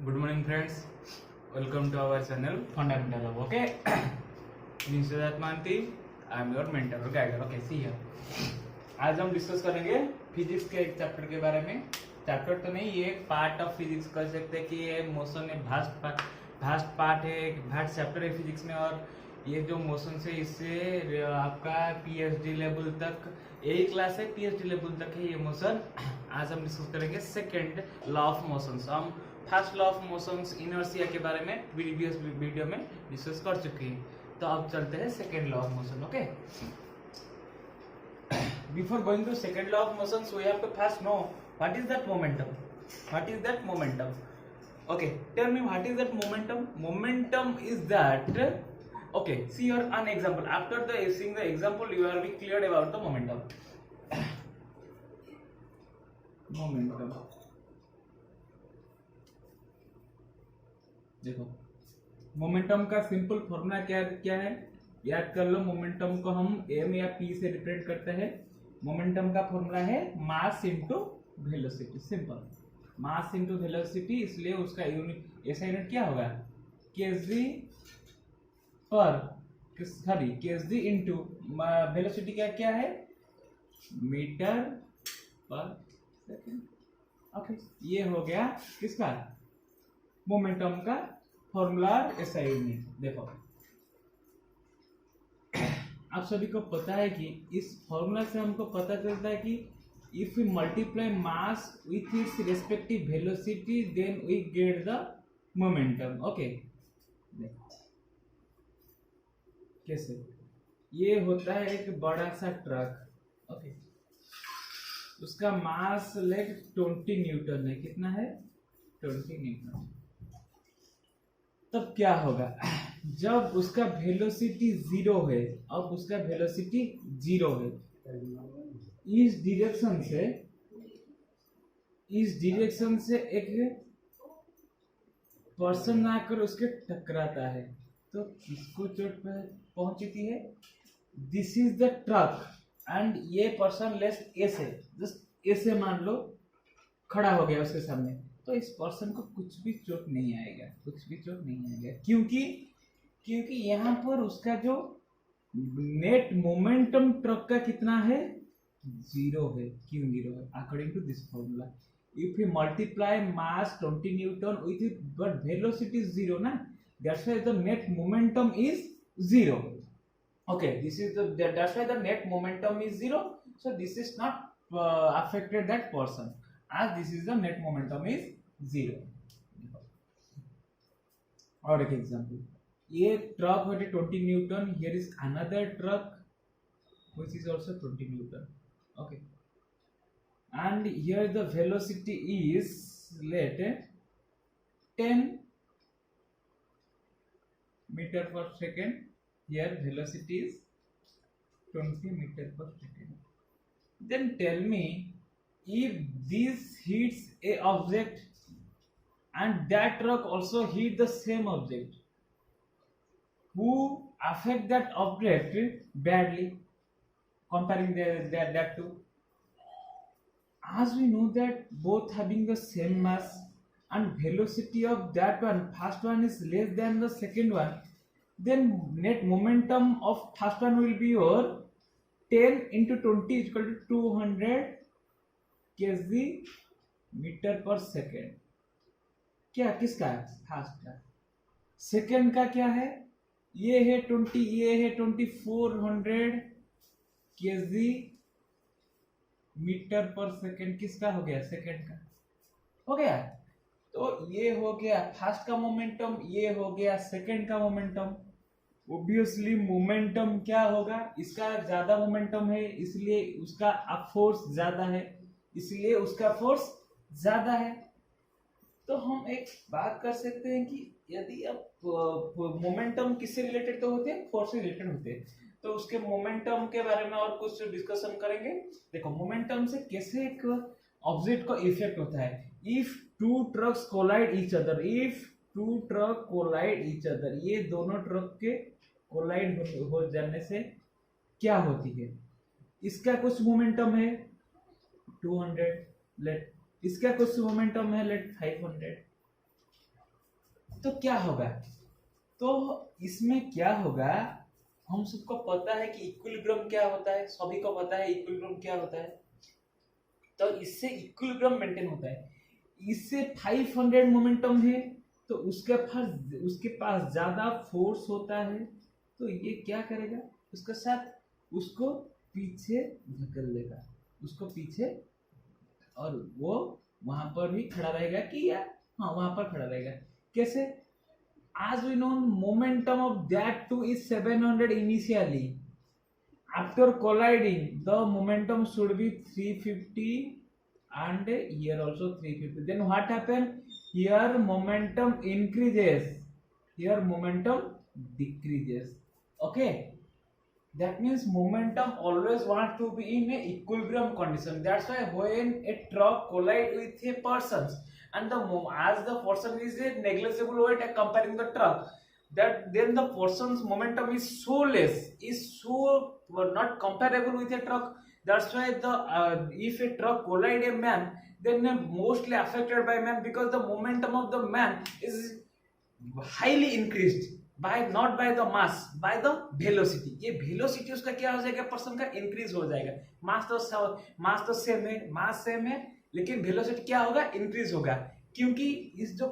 Good morning, friends. Welcome to our channel Fundamental of Okay. Nishadat Manti, I am your mentor or guide. Okay, see here. आज हम discuss करेंगे physics के एक chapter के बारे में. चैप्टर तो नहीं, ये एक पार्ट ऑफ फिजिक्स कह सकते हैं कि ये मोशन में भास्ट पार्ट है, एक भास्ट चैप्टर है फिजिक्स में. और ये जो मोशन से इससे आपका पीएचडी लेवल तक, यही क्लास है पीएचडी लेवल तक है ये मोशन. आज हम डिस्कस करेंगे सेकेंड लॉ ऑफ मोशंस. हम first law of motions inertia के बारे में प्रीवियस वीडियो में डिस्कस कर चुके हैं. तो अब चलते हैं second law of motion. Okay, before going to second law of motions we have to first know what is that momentum. Okay, tell me what is that momentum is that, okay, see your an example. After seeing the example you will be cleared about the momentum. देखो, momentum का simple formula क्या है, याद कर लो. Momentum को हम m या p से रिप्रेजेंट करते हैं. मोमेंटम का फॉर्मूला है mass into velocity. Simple, mass into velocity, इसलिए उसका यूनिट ऐसा यूनिट क्या होगा, केजी पर सॉरी केजी इनटू वेलोसिटी क्या है, मीटर पर सेकंड. ओके, ये हो गया किसका, मोमेंटम का फॉर्मूला ऐसा यूनिट. देखो, आप सभी को पता है कि इस फॉर्मूला से हमको पता चलता है कि if we multiply mass with its respective velocity then we get the momentum. Okay, कैसे, ये होता है एक बड़ा सा ट्रक. ओके, उसका मास लेट 20 न्यूटन है. कितना है, 20 न्यूटन. तब क्या होगा, जब उसका वेलोसिटी 0 है, अब उसका वेलोसिटी 0 है, इस डायरेक्शन से एक पर्सन आकर उसके टकराता है, तो किसको चोट पहुंचती है, this is the truck and ये पर्सन लेस ऐसे जस्ट ऐसे मान लो खड़ा हो गया उसके सामने, तो इस पर्सन को कुछ भी चोट नहीं आएगा. क्योंकि यहाँ पर उसका जो नेट मोमेंटम ट्रक का कितना है, 0 है. क्यों 0 है, according to this formula if you multiply mass 20 newton with it but velocity is 0 ना, that's why the net momentum is 0. Okay, this is that's why the net momentum is 0. So this is not affected that person as this is the net momentum is 0. और एक example, ये truck है 20 Newton, here is another truck which is also 20 newton. Okay, and here the velocity is let 10 meter per second. Here velocity is 20 meter per second. Then tell me, if this hits a object and that truck also hit the same object, who affect that object badly, comparing that two, as we know that both having the same mass and velocity of that one, first one is less than the second one, then net momentum of first one will be your 10 into 20 is equal to 200 kg metre per second. क्या किसका है, fast का. Second का क्या है, ये है 20, ये है 2400 केजी मीटर पर सेकेंड. किसका हो गया, सेकेंड का हो गया. तो ये हो गया फास्ट का मोमेंटम, ये हो गया सेकेंड का मोमेंटम. ऑब्वियसली मोमेंटम क्या होगा, इसका ज्यादा मोमेंटम है इसलिए उसका फोर्स ज्यादा है, इसलिए उसका फोर्स ज्यादा है. तो हम एक बात कर सकते हैं कि यदि अब मोमेंटम किससे रिलेटेड तो होते हैं, फोर्स से रिलेटेड होते हैं, तो उसके मोमेंटम के बारे में और कुछ डिस्कशन करेंगे. देखो, मोमेंटम से कैसे एक ऑब्जेक्ट को इफेक्ट होता है. If two trucks collide each other, ये दोनों ट्रक के कोलाइड हो जाने से क्या होती है, इसका कुछ मोमेंटम है 200, लेट इसका कुछ मोमेंटम है लेट 500, तो क्या होगा, तो इसमें क्या होगा, हम सबको पता है कि इक्विलिब्रियम क्या होता है, सभी को पता है इक्विलिब्रियम क्या होता है। तो इससे इक्विलिब्रियम मेंटेन होता है। इससे 500 मोमेंटम है तो उसके पास ज्यादा फोर्स होता है, तो ये क्या करेगा, उसके साथ उसको पीछे धकेल देगा, उसको पीछे, और वो वहां पर ही खड़ा रहेगा कि या हाँ वहां पर खड़ा रहेगा। कैसे, as we know momentum of that too is 700 initially, after colliding the momentum should be 350 and here also 350, then what happened, here momentum increases, here momentum decreases. Okay, that means momentum always wants to be in a equilibrium condition. That's why when a truck collide with a person and as the person is a negligible weight comparing the truck, that then the person's momentum is so less, is so not comparable with a truck. That's why the if a truck collide a man, then mostly affected by man, because the momentum of the man is highly increased by not by the mass, by the velocity. ये velocity उसका क्या हो जाएगा, person का increase हो जाएगा। मास तो same है लेकिन वेलोसिटी क्या होगा, इंक्रीज होगा, क्योंकि इस जो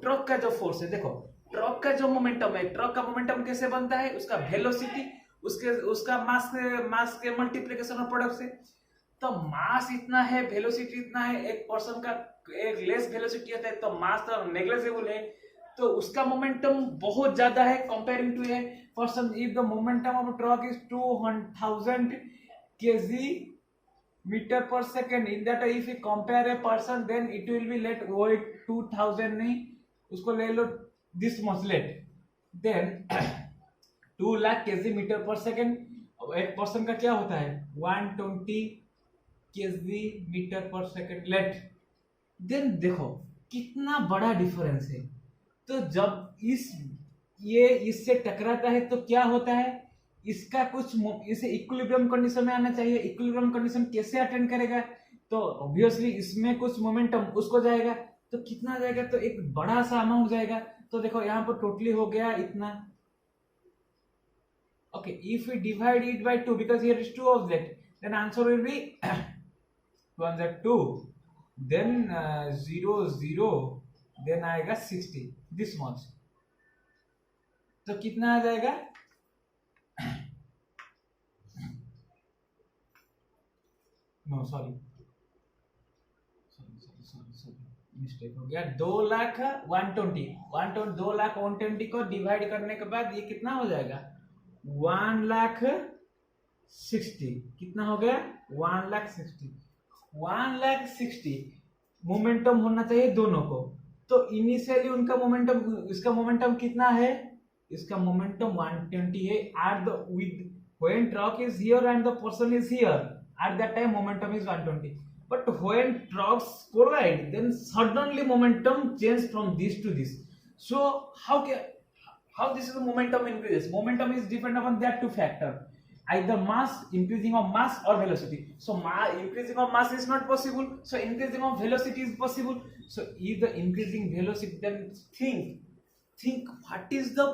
ट्रक का जो फोर्स है, देखो ट्रक का जो मोमेंटम है, ट्रक का मोमेंटम कैसे बनता है, उसका वेलोसिटी उसका मास के मल्टीप्लिकेशन और प्रोडक्ट से। तो मास इतना है, वेलोसिटी इतना है, एक पर्सन का एक लेस वेलोसिटी होता है तो मास तो नेग्लिजिबल है, तो उसका मोमेंटम बहुत ज्यादा है comparing to a person. If the momentum of truck is 2000 kg metre per second, in that if you compare a person then it will be let weight 2000 नहीं, उसको ले लो this much let, then 2 lakh kg metre per second, एक person का क्या होता है 120 kg metre per second let. Then देखो कितना बड़ा डिफरेंस है। तो जब ये इससे टकराता है तो क्या होता है, इसका कुछ इसे इक्विलिब्रियम कंडीशन में आना चाहिए। इक्विलिब्रियम कंडीशन कैसे अटेंड करेगा, तो ऑब्वियसली इसमें कुछ मोमेंटम उसको जाएगा, तो कितना जाएगा, तो एक बड़ा सा अमाउंट जाएगा। तो देखो यहाँ पर टोटली हो गया इतना। Okay, if we divide it by 2 because here is 2 object, then answer will be 2 then 0 0 then आएगा 60 दिस मच, तो कितना आ जाएगा, नो सॉरी मिस्टेक हो गया, 2,120 को डिवाइड करने के बाद ये कितना हो जाएगा 1,60,000, कितना हो गया 1,60,000 मोमेंटम होना चाहिए दोनों को। तो इनिशियली उनका मोमेंटम, इसका मोमेंटम कितना है, इसका मोमेंटम 120 है at the with when truck is here and the person is here, at that time momentum is 120, but when trucks collide then suddenly momentum changes from this to this. So how this is the momentum increases, momentum is depend upon that two factor, either mass, increasing of mass, or velocity. So increasing of mass is not possible, so increasing of velocity is possible. So if the increasing velocity, then think what is the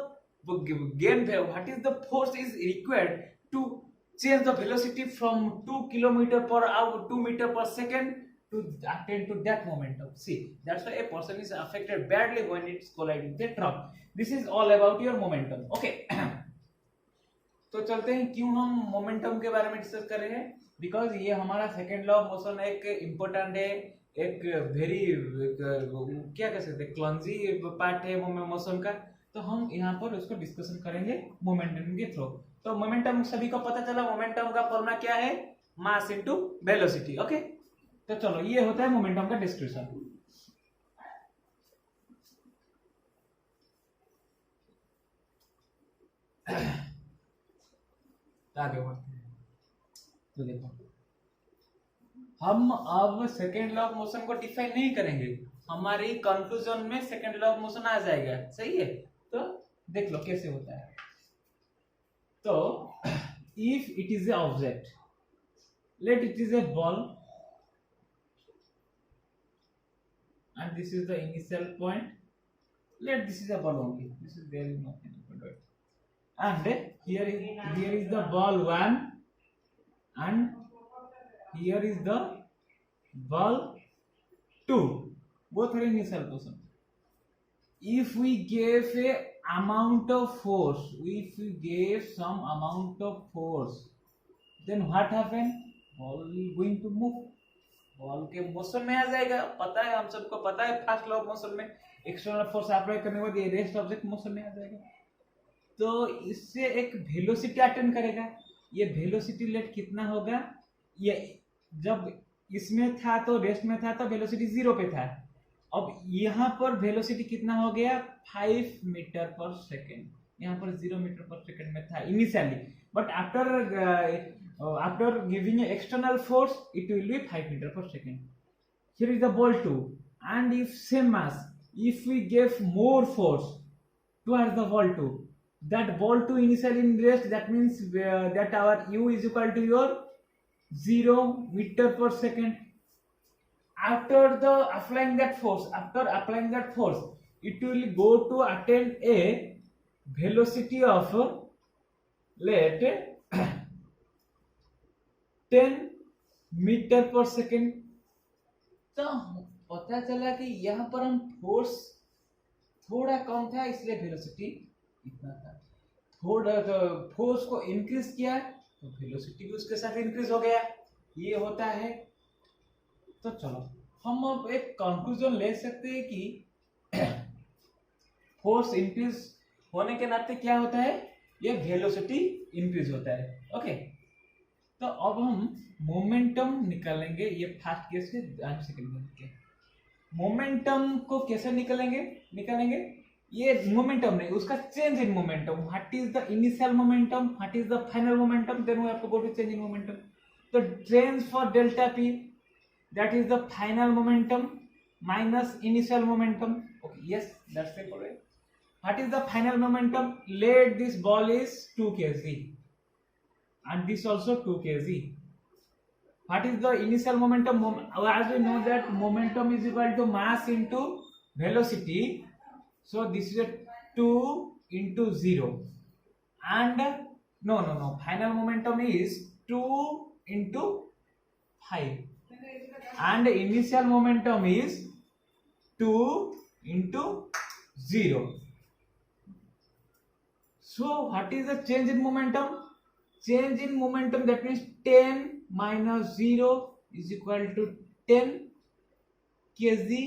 gain, what is the force is required to change the velocity from 2 km per hour 2 meter per second to attend to that momentum. See, that's why a person is affected badly when it's colliding with a truck. This is all about your momentum. Okay. तो चलते हैं, क्यों हम momentum के बारे में discuss कर रहे हैं, बिकॉज ये हमारा सेकेंड लॉ ऑफ मोशन एक इम्पोर्टेंट है, एक वेरी क्या कह सकते हैं क्लंजी पार्ट है मोशन का। तो हम यहाँ पर उसको डिस्कशन करेंगे मोमेंटम के थ्रू। तो मोमेंटम सभी को पता चला, मोमेंटम का फॉर्मूला क्या है, मास इनटू वेलोसिटी। ओके, तो चलो ये होता है मोमेंटम का डिस्क्रिप्शन। आगे बढ़ते हैं। तो देखो हम अब सेकेंड लॉ ऑफ मोशन को डिफाइन नहीं करेंगे, हमारी कंक्लूजन में सेकेंड लॉ ऑफ मोशन आ जाएगा, सही है। तो देख लो कैसे होता है। तो if it is an object, let it is a ball and this is the initial point Let this is a ball only. This is there is nothing to do it. And here is the ball 1 and here is the ball 2. Both are initial position. If we gave a amount of force, if we gave some amount of force, then what happened? Ball is going to move. Ball के motion में आ जाएगा. पता है, हम सबको पता है first law of motion में एक्सटर्नल फोर्स अप्लाई करने के बाद ये रेस्ट ऑब्जेक्ट मोशन में आ जाएगा. तो इससे एक वेलोसिटी अटेन करेगा. ये वेलोसिटी लेट कितना होगा? ये जब इसमें था तो रेस्ट में था तो वेलोसिटी 0 पे था. अब यहाँ पर वेलोसिटी कितना हो गया? 5 मीटर पर सेकेंड. यहाँ पर 0 मीटर पर सेकेंड में था initially, but after giving an external force it will be 5 meter per second. Here is the ball 2, and if same mass, if we give more force towards the ball 2, that ball 2 initially in rest, that means that our u is equal to your 0 meter per second. After applying that force, it will go to attain a velocity of let 10 metre per second. तो पता चला कि यहाँ पर हम force थोड़ा कम था इसलिए वेलोसिटी इतना था. थोड़ा फोर्स को इंक्रीज किया तो वेलोसिटी भी उसके साथ इंक्रीज हो गया. ये होता है. तो चलो हम अब एक कंक्लूजन ले सकते हैं कि फोर्स इंक्रीज होने के नाते क्या होता है? ये वेलोसिटी इंक्रीज होता है. ओके, तो अब हम मोमेंटम निकालेंगे. ये फर्स्ट केस के सेकंड केस के मोमेंटम को कैसे निकालेंगे? ये मोमेंटम नहीं, उसका change in momentum. What is the initial momentum, what is the final momentum, then we have to go to change in momentum. तो change for delta P, that is the final momentum minus initial momentum. Okay, yes, that's the correct. What is the final momentum? Let this ball is 2 kg and this also 2 kg. What is the initial momentum? As we know that momentum is equal to mass into velocity, so this is a 2 into 0, and no, final momentum is 2 into 5, and initial momentum is 2 into 0. So what is the change in momentum? Change in momentum, that means 10 minus 0 is equal to 10 kg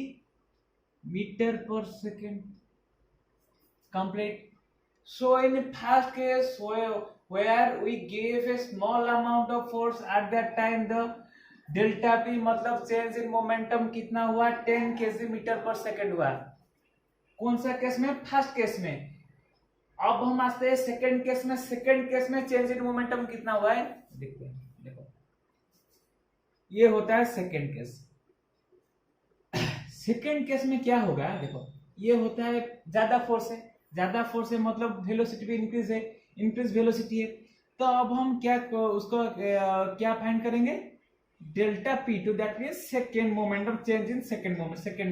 meter per second. Complete. So in first case where we gave a small amount of force, at that time the delta P मतलब change in momentum कितना हुआ? 10 kg metre per second हुआ. कौन सा case में? First case में. अब हम आते हैं सेकेंड केस में. सेकेंड केस में चेंज इन मोमेंटम कितना हुआ है देखते हैं. देखो, ये होता है सेकेंड केस. सेकेंड केस में क्या होगा? देखो, ये होता है ज्यादा फोर्स है मतलब वेलोसिटी भी इंक्रीज वेलोसिटी है. तो अब हम क्या फाइंड करेंगे? Delta P2, that means second momentum change in second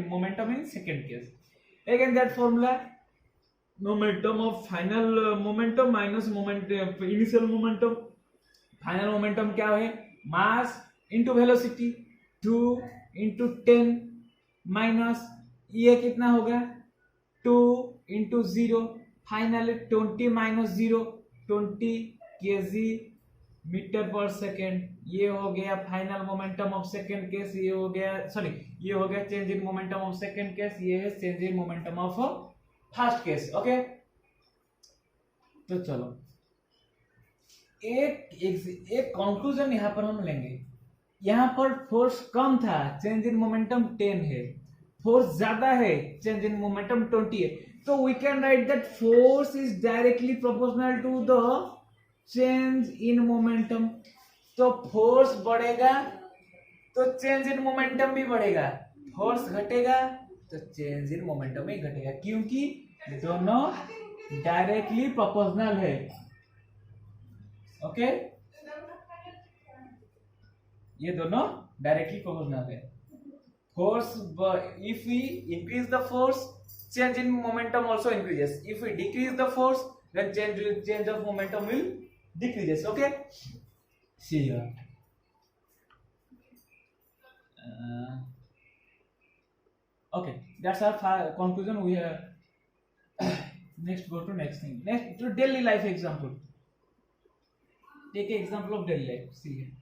momentum in second case. Again that formula, momentum of final momentum minus initial momentum. Final momentum क्या है? mass into velocity 2 into 10 minus ये कितना होगा? 2 into 0, finally 20 minus 0, 20 kg metre per second. ये हो गया final momentum of second case. ये हो गया change in momentum of second case. ये है change in momentum of first case. Okay, तो चलो एक कंक्लूजन यहाँ पर हम लेंगे. यहाँ पर फोर्स कम था, चेंज इन मोमेंटम 10 है. फोर्स ज्यादा है, चेंज इन मोमेंटम 20 है. तो we can write that force is directly proportional to the change in momentum. तो फोर्स बढ़ेगा तो चेंज इन मोमेंटम भी बढ़ेगा. फोर्स घटेगा तो चेंज इन मोमेंटम ही घटेगा, क्योंकि दोनों डायरेक्टली प्रोपोर्शनल है. ओके, ये दोनों डायरेक्टली प्रोपोर्शनल है. Force, if we increase the force change in momentum also increases. If we decrease the force, then change of momentum will decreases. Okay, see here. Okay, that's our conclusion. We have next go to next thing. Next to daily life example. Take an example of daily life. See here.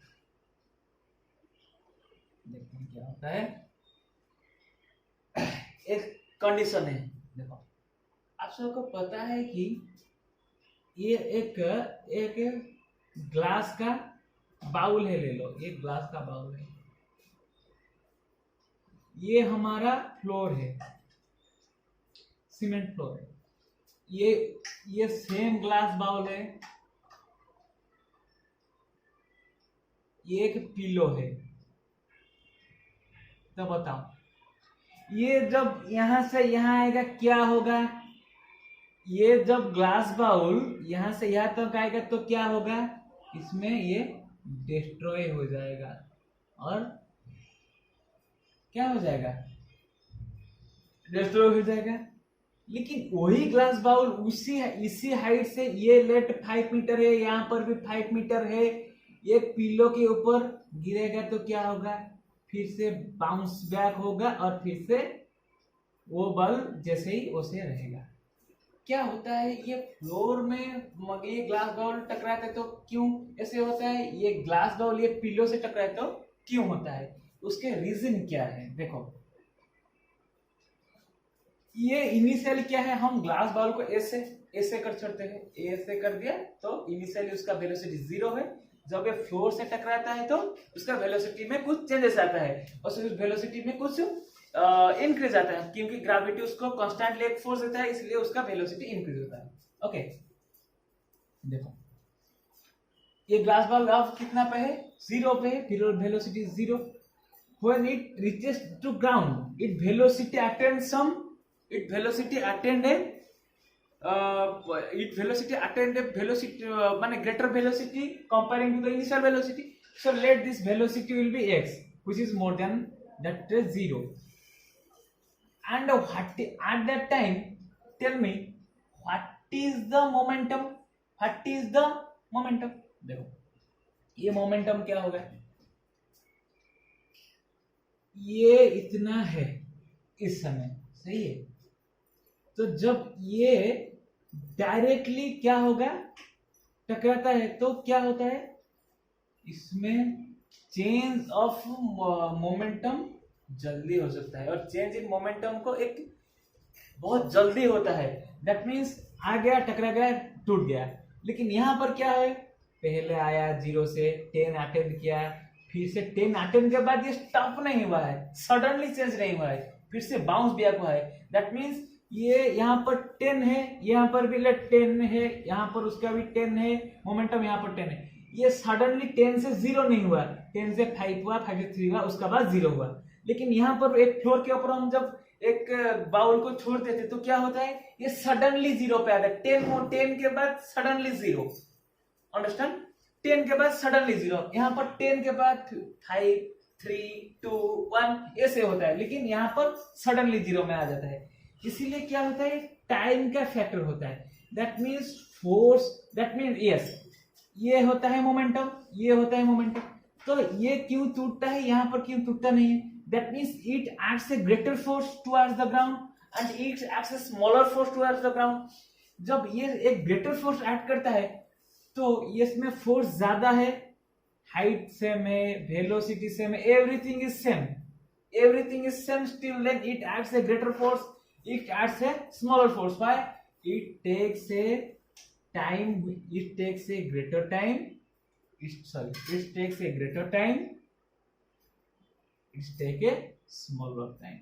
देखते हैं क्या होता है. एक condition है, देखो आप सबको पता है कि ये एक ग्लास का बाउल है, ले लो, ये ग्लास का बाउल है, ये हमारा फ्लोर है, सीमेंट फ्लोर है, ये सेम ग्लास बाउल है, ये एक पिलो है. तो बताओ, ये जब यहां से यहां आएगा क्या होगा? ये जब ग्लास बाउल यहां से यहां तक आएगा तो क्या होगा? इसमें ये डिस्ट्रॉय हो जाएगा. और क्या हो जाएगा? डिस्ट्रॉय हो जाएगा. लेकिन वही ग्लास बाउल इसी हाइट से, ये लेट 5 मीटर है, यहाँ पर भी 5 मीटर है, एक पिलो के ऊपर गिरेगा तो क्या होगा? फिर से बाउंस बैक होगा और फिर से वो बल जैसे ही वैसे रहेगा. क्या होता है? ये फ्लोर में ये ग्लास बाउल टकराता है तो क्यों ऐसे होता है? ये ग्लास बाउल ये पिलो से टकराए तो क्यों होता है? उसके रीजन क्या है? देखो, ये इनिशियली क्या है, हम ग्लास बाउल को ऐसे कर छोड़ते हैं, ऐसे कर दिया तो इनिशियली उसका वेलोसिटी 0 है. जब ये फ्लोर से टकराता है तो उसका वेलोसिटी में कुछ चेंजेस आता है और उस वेलोसिटी में कुछ इंक्रीज आता है, क्योंकि ग्रेविटी उसको कांस्टेंटली एक फोर्स देता है, इसलिए उसका वेलोसिटी इंक्रीज होता है. ओके, देखो ये ग्लास बॉल अब कितना पे है? 0 पे है, फिर velocity 0. When it reaches to ground, it velocity attend a velocity माने greater velocity comparing to the initial velocity. So let this velocity will be x, which is more than that 0. And at that time, tell me, what is the momentum? देखो, ये momentum क्या होगा? ये इतना है इस समय, सही है. तो जब ये डायरेक्टली क्या होगा? टकराता है तो क्या होता है? इसमें चेंज ऑफ मोमेंटम जल्दी हो सकता है, और चेंज इन मोमेंटम को एक बहुत जल्दी होता है. दैट मीन्स आ गया, टकरा गया, टूट गया. लेकिन यहाँ पर क्या है? पहले आया 0 से 10 अटेंड किया, फिर से 10 अटेंड के बाद ये स्टॉप नहीं हुआ है, सडनली चेंज नहीं हुआ है, फिर से बाउंस बैक हुआ है. दैट मीन्स ये यहाँ पर 10 है, यहाँ पर भी 10 है, यहाँ पर उसका भी 10 है, मोमेंटम यहाँ पर 10 है. ये सडनली 10 से 0 नहीं हुआ, 10 से 5 हुआ, 5 से 3 हुआ, उसका बाद 0 हुआ. लेकिन यहाँ पर एक फ्लोर के ऊपर हम जब एक बाउल को छोड़ देते तो क्या होता है? ये सडनली 0 पे आता है. 10 के बाद सडनली 0. अंडरस्टैंड? 10 के बाद सडनली 0. यहाँ पर 10 के बाद 5, 3, 2, 1 ऐसे होता है, लेकिन यहाँ पर सडनली 0 में आ जाता है. इसीलिए क्या होता है? टाइम का फैक्टर होता है. That means force, that means yes, ये होता है मोमेंटम, ये होता है मोमेंटम. तो ये क्यों टूटता है, यहाँ पर क्यों टूटता नहीं है? That means it acts a greater force towards the ground and it acts a smaller force towards the ground. जब ये एक ग्रेटर फोर्स एक्ट करता है तो इसमें फोर्स ज्यादा है, हाइट सेम है, वेलोसिटी सेम है, everything is same, still then it acts a greater force, it adds a smaller force. Why? It takes a greater time. It takes a smaller time.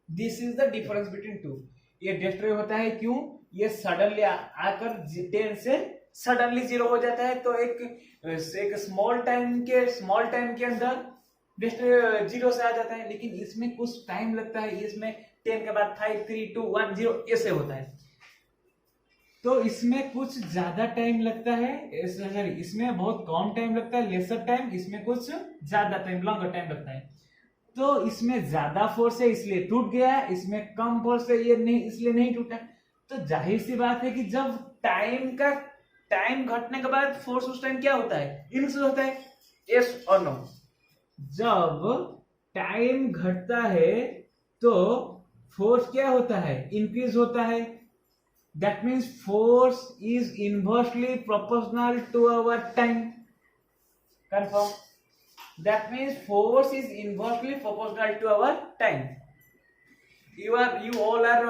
This is the difference between two. ये destroy होता है क्यों? ये suddenly आकर 10 से suddenly 0 हो जाता है, तो एक स्मॉल टाइम के अंदर डिस्ट्रॉय 0 से आ जाता है. लेकिन इसमें कुछ टाइम लगता है, इसमें 10 के बाद 5, 3, 2, 1, 0 ऐसे होता है. तो इसमें कुछ ज्यादा टाइम लगता है, इसमें बहुत कम टाइम लगता है, लेसर टाइम. इसमें कुछ ज्यादा टाइम, लॉन्गर टाइम लगता है. तो इसमें ज्यादा फोर्स है इसलिए टूट गया, इसमें कम फोर्स है ये नहीं इसलिए नहीं टूटा। तो जाहिर सी बात है कि जब टाइम घटने के बाद फोर्स उस टाइम क्या होता है, इंक्रीज होता है। यस और नो? जब टाइम घटता है तो फोर्स क्या होता है, इंक्रीज होता है। That means force is inversely proportional to our time. Confirm? That means force is inversely proportional to our time. you all are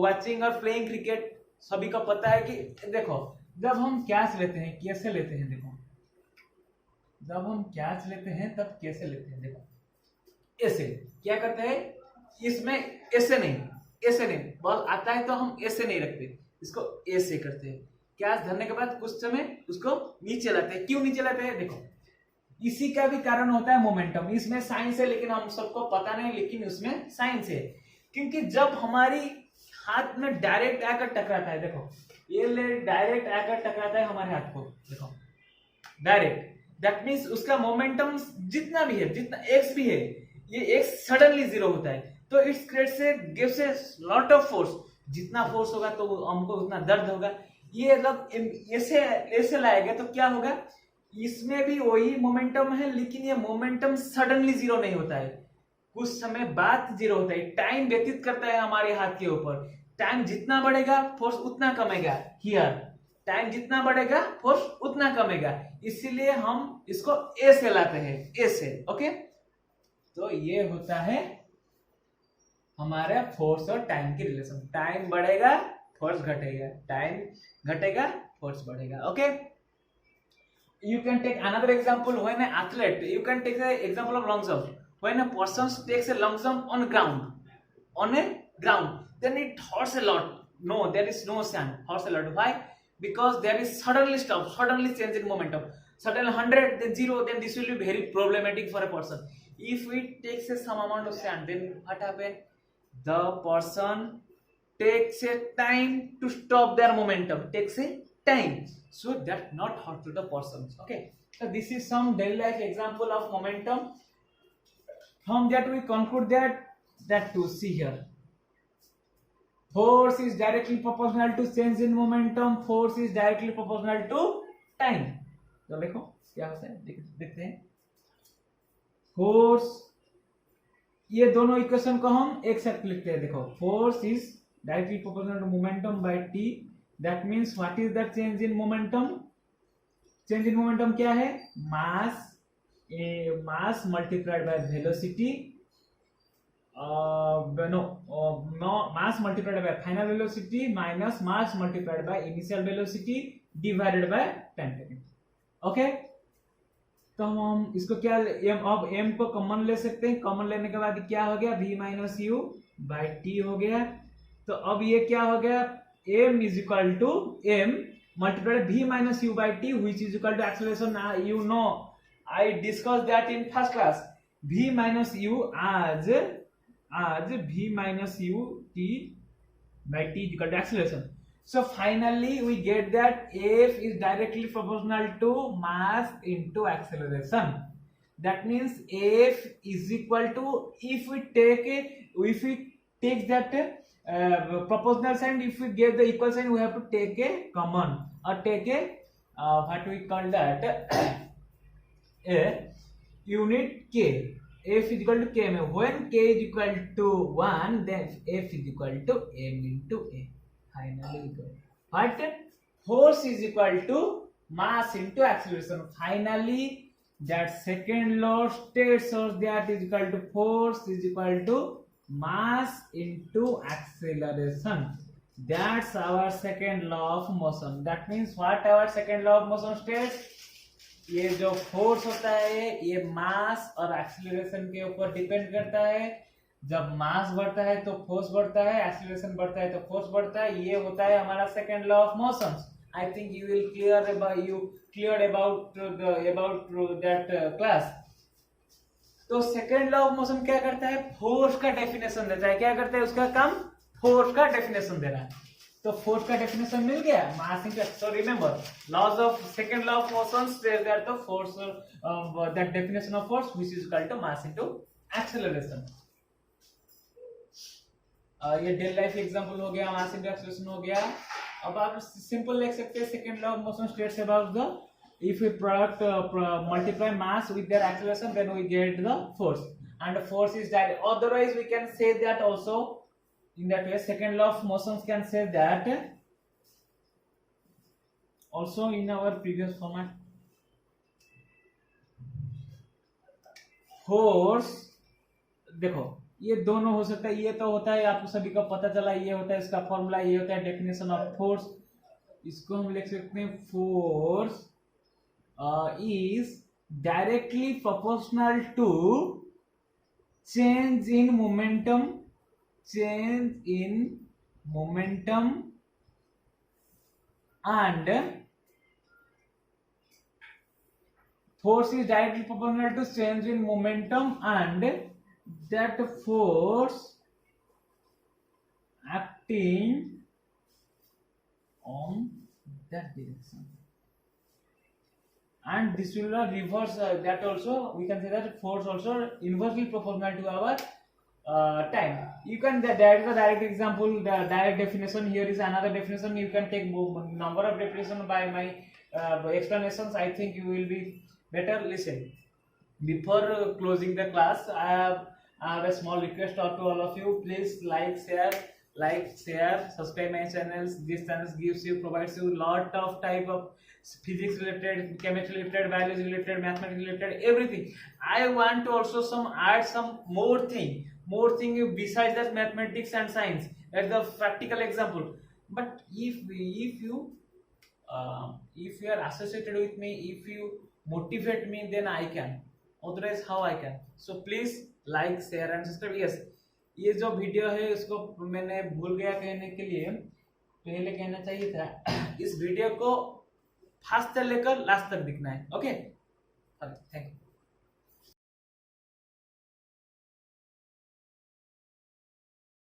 watching और playing cricket, सभी को पता है कि देखो जब हम कैच लेते हैं कैसे लेते हैं, देखो जब हम कैच लेते हैं तब कैसे लेते हैं, देखो ऐसे क्या करते हैं, इसमें ऐसे नहीं बॉल आता है तो हम ऐसे नहीं रखते, इसको ऐसे करते हैं। कैच धरने के बाद कुछ समय उसको नीचे लाते हैं। क्यों नीचे लाते हैं? देखो इसी का भी कारण होता है मोमेंटम। इसमें साइंस है लेकिन हम सबको पता नहीं, लेकिन उसमें साइंस है। क्योंकि जब हमारी हाथ में डायरेक्ट आकर टकराता है, देखो ये डायरेक्ट आकर टकराता है हमारे हाथ को, देखो डायरेक्ट, दैट मीन्स उसका मोमेंटम जितना भी है, जितना एक्स भी है, ये एक्स सडनली जीरो होता है। तो it's creates A gives a lot of force. जितना फोर्स होगा तो हमको उतना दर्द होगा। ये मतलब ऐसे लाएगा तो क्या होगा, इसमें भी वही मोमेंटम है लेकिन ये मोमेंटम सडनली जीरो नहीं होता है, कुछ समय बाद जीरो होता है। टाइम व्यतीत करता है हमारे हाथ के ऊपर। टाइम जितना बढ़ेगा फोर्स उतना कमेगा। हियर टाइम जितना बढ़ेगा फोर्स उतना कमेगा, इसीलिए हम इसको ए से लाते हैं, ए से। ओके, तो ये होता है हमारे फोर्स और टाइम की रिलेशन। टाइम बढ़ेगा फोर्स घटेगा, टाइम घटेगा फोर्स बढ़ेगा। Okay, you can take another example. When an athlete, you can take the example of long jump. When a person takes a long jump on a ground, then it hurts a lot. No, there is no sand, hurts a lot. Why? Because there is suddenly change in momentum. Suddenly 100, then 0, then this will be very problematic for a person. If it takes some amount of sand, then what happens? The person takes a time to stop their momentum, takes a time, so that not hurt to the person. Okay, so this is some daily life example of momentum. From that we conclude that to see here, force is directly proportional to change in momentum, force is directly proportional to time. तो देखो क्या होता है, देखते हैं। Force, ये दोनों equation को हम एक साथ लिखते हैं। देखो force is directly proportional to momentum by t. That means what is the change in momentum? Change in momentum क्या है? mass multiplied by velocity. Mass multiplied by final velocity minus mass multiplied by initial velocity divided by time taken. Okay, तो हम इसको क्या अब m को common ले सकते हैं। कॉमन लेने के बाद क्या हो गया, v minus U by T हो गया। तो अब ये क्या हो गया, m is equal to m multiplied v minus U by T which is equal to acceleration. You know I discuss that in first class. v minus U आज v minus U t by t is equal to acceleration. So finally we get that F is directly proportional to mass into acceleration. That means F is equal to, if we take that proportional sign, if we get the equal sign, we have to take a common or take a what we call that a unit k. F is equal to k. When k is equal to 1, then F is equal to m into a. Finally we got what? Force is equal to mass into acceleration. Finally that second law states that is equal to force is equal to mass into acceleration. That's our second law of motion. That means what our second law of motion states? ये जो force होता है ये मास और acceleration के ऊपर depend करता है। जब मास बढ़ता है तो फोर्स बढ़ता है, एक्सीलरेशन बढ़ता है तो फोर्स बढ़ता है। ये होता है हमारा second law of motion. I think you will clear about that class. तो सेकेंड लॉ ऑफ मोशन क्या करता है, फोर्स का डेफिनेशन देता है। क्या करता है, उसका काम फोर्स का डेफिनेशन देना है। तो फोर्स का डेफिनेशन मिल गया, mass into. So remember laws of second law of motion states that the force that definition of force which is equal to mass into acceleration, ये डेल लाइफ एग्जांपल हो गया, mass into acceleration हो गया। अब आप simple लिख सकते हैं second law of motion states about the if we product multiply mass with their acceleration, then we get the force, and the force is direct. Otherwise we can say that also in that way, second law of motions can say that also in our previous format. Force देखो ये दोनों हो सकता है, ये तो होता है आपको सभी को पता चला, ये होता है इसका फॉर्मूला, ये होता है डेफिनेशन ऑफ फोर्स। इसको हम लिख सकते हैं force is directly proportional to change in momentum and force is directly proportional to change in momentum and that force acting on that direction. And this will reverse that also, we can say that force also inversely proportional to our time. You can, there is a direct example, the direct definition. Here is another definition. You can take number of definition by my explanations. I think you will be better. Listen, before closing the class, I have a small request to all of you. Please like, share, subscribe my channels. This channel provides you lot of type of physics related, chemistry related, biology related, mathematics related, everything. I want to also add some more thing besides that mathematics and science. That's the practical example. But if you are associated with me, if you motivate me, then I can. Otherwise how I can? So please like, share and subscribe. Yes, ये जो video है इसको मैंने भूल गया कहने के लिए, पहले कहना चाहिए था। इस वीडियो को फर्स्ट से लेकर लास्ट तक दिखना है। Okay, thank you.